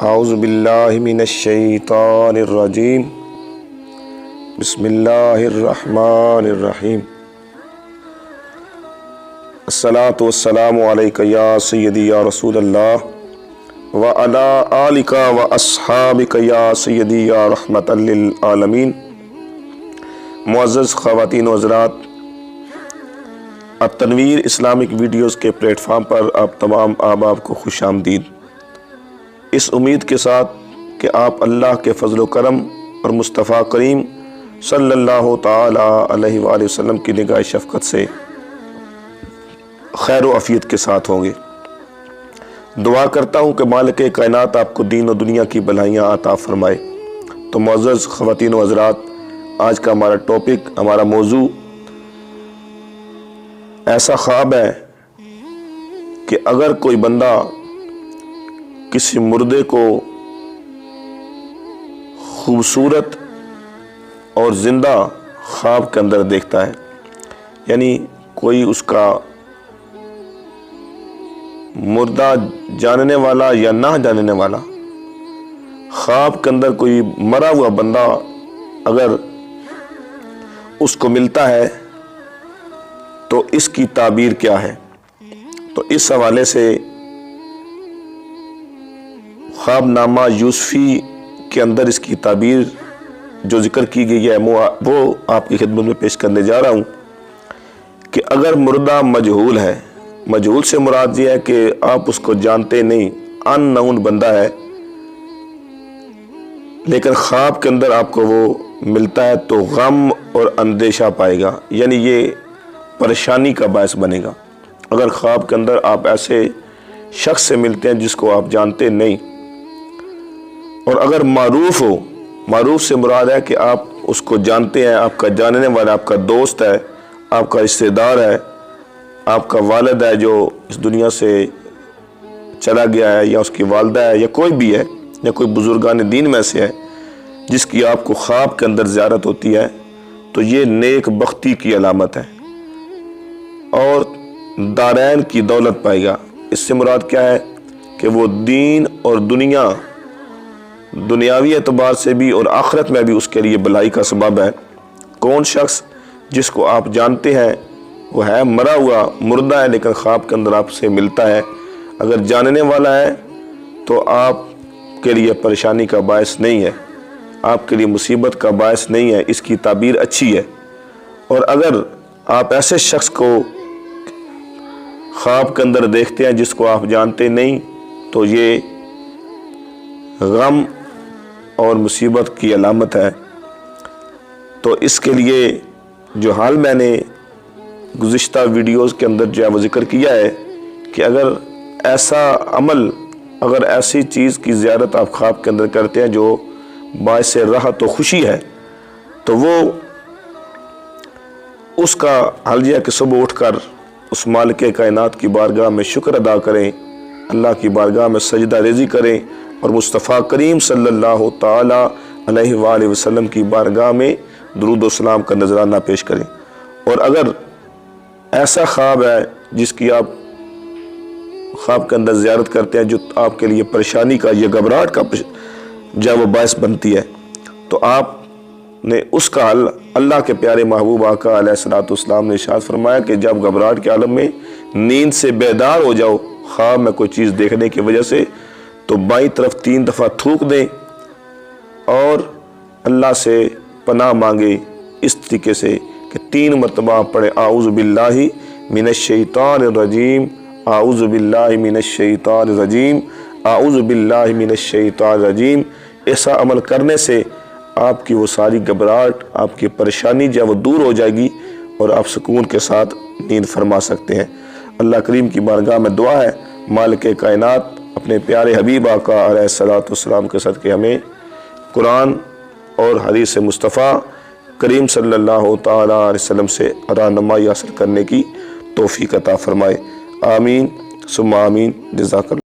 اعوذ باللہ من الشیطان الرجیم بسم اللہ الرحمن الرحیم الصلاۃ والسلام علیک یا سیدی یا رسول اللہ وعلی آلک واصحابک یا سیدی یا رحمت للعالمین۔ معزز خواتین و حضرات، التنویر اسلامک ویڈیوز کے پلیٹ فارم پر آپ تمام احباب کو خوش آمدید۔ اس امید کے ساتھ کہ آپ اللہ کے فضل و کرم اور مصطفیٰ کریم صلی اللہ تعالی علیہ وآلہ وسلم کی نگاہ شفقت سے خیر و عافیت کے ساتھ ہوں گے۔ دعا کرتا ہوں کہ مالک کائنات آپ کو دین و دنیا کی بھلائیاں عطا فرمائے۔ تو معزز خواتین و حضرات، آج کا ہمارا ٹاپک، ہمارا موضوع ایسا خواب ہے کہ اگر کوئی بندہ کسی مردے کو خوبصورت اور زندہ خواب کے اندر دیکھتا ہے، یعنی کوئی اس کا مردہ جاننے والا یا نہ جاننے والا خواب کے اندر کوئی مرا ہوا بندہ اگر اس کو ملتا ہے تو اس کی تعبیر کیا ہے؟ تو اس حوالے سے خواب نامہ یوسفی کے اندر اس کی تعبیر جو ذکر کی گئی ہے وہ آپ کی خدمت میں پیش کرنے جا رہا ہوں کہ اگر مردہ مجہول ہے، مجہول سے مراد یہ ہے کہ آپ اس کو جانتے نہیں، ان نون بندہ ہے، لیکن خواب کے اندر آپ کو وہ ملتا ہے تو غم اور اندیشہ پائے گا، یعنی یہ پریشانی کا باعث بنے گا۔ اگر خواب کے اندر آپ ایسے شخص سے ملتے ہیں جس کو آپ جانتے نہیں، اور اگر معروف ہو، معروف سے مراد ہے کہ آپ اس کو جانتے ہیں، آپ کا جاننے والا، آپ کا دوست ہے، آپ کا رشتہ دار ہے، آپ کا والد ہے جو اس دنیا سے چلا گیا ہے، یا اس کی والدہ ہے، یا کوئی بھی ہے، یا کوئی بزرگان دین میں سے ہے جس کی آپ کو خواب کے اندر زیارت ہوتی ہے، تو یہ نیک بختی کی علامت ہے اور دارین کی دولت پائے گا۔ اس سے مراد کیا ہے کہ وہ دین اور دنیاوی اعتبار سے بھی اور آخرت میں بھی اس کے لیے بھلائی کا سبب ہے۔ کون شخص جس کو آپ جانتے ہیں، وہ ہے مرا ہوا، مردہ ہے، لیکن خواب کے اندر آپ سے ملتا ہے، اگر جاننے والا ہے تو آپ کے لیے پریشانی کا باعث نہیں ہے، آپ کے لیے مصیبت کا باعث نہیں ہے، اس کی تعبیر اچھی ہے۔ اور اگر آپ ایسے شخص کو خواب کے اندر دیکھتے ہیں جس کو آپ جانتے نہیں، تو یہ غم اور مصیبت کی علامت ہے۔ تو اس کے لیے جو حال میں نے گزشتہ ویڈیوز کے اندر جو ہے وہ ذکر کیا ہے کہ اگر ایسا عمل، اگر ایسی چیز کی زیارت آپ خواب کے اندر کرتے ہیں جو باعث راحت و خوشی ہے، تو وہ اس کا حل یہ ہے کہ صبح اٹھ کر اس مالک کائنات کی بارگاہ میں شکر ادا کریں، اللہ کی بارگاہ میں سجدہ ریزی کریں اور مصطفیٰ کریم صلی اللہ تعالی علیہ وآلہ وسلم کی بارگاہ میں درود و سلام کا نذرانہ پیش کریں۔ اور اگر ایسا خواب ہے جس کی آپ خواب کے اندر زیارت کرتے ہیں جو آپ کے لیے پریشانی کا یا گھبراہٹ کا جو وہ باعث بنتی ہے، تو آپ نے اس کا حل اللہ کے پیارے محبوب آقا علیہ الصلوۃ والسلام نے ارشاد فرمایا کہ جب گھبراہٹ کے عالم میں نیند سے بیدار ہو جاؤ خواب میں کوئی چیز دیکھنے کی وجہ سے، تو بائیں طرف 3 دفعہ تھوک دیں اور اللہ سے پناہ مانگے اس طریقے سے کہ 3 مرتبہ پڑھے، اعوذ باللہ من الشیطان الرجیم، اعوذ باللہ من الشیطان الرجیم، اعوذ باللہ من الشیطان الرجیم۔ ایسا عمل کرنے سے آپ کی وہ ساری گھبراہٹ، آپ کی پریشانی جو ہے وہ دور ہو جائے گی اور آپ سکون کے ساتھ نیند فرما سکتے ہیں۔ اللہ کریم کی بارگاہ میں دعا ہے مالک کائنات اپنے پیارے حبیب آقا علیہ الصلوۃ والسلام کے صدقے ہمیں قرآن اور حدیث مصطفیٰ کریم صلی اللہ تعالی علیہ وسلم سے رہنمائی حاصل کرنے کی توفیق عطا فرمائے۔ آمین ثم آمین۔ جزاک اللہ۔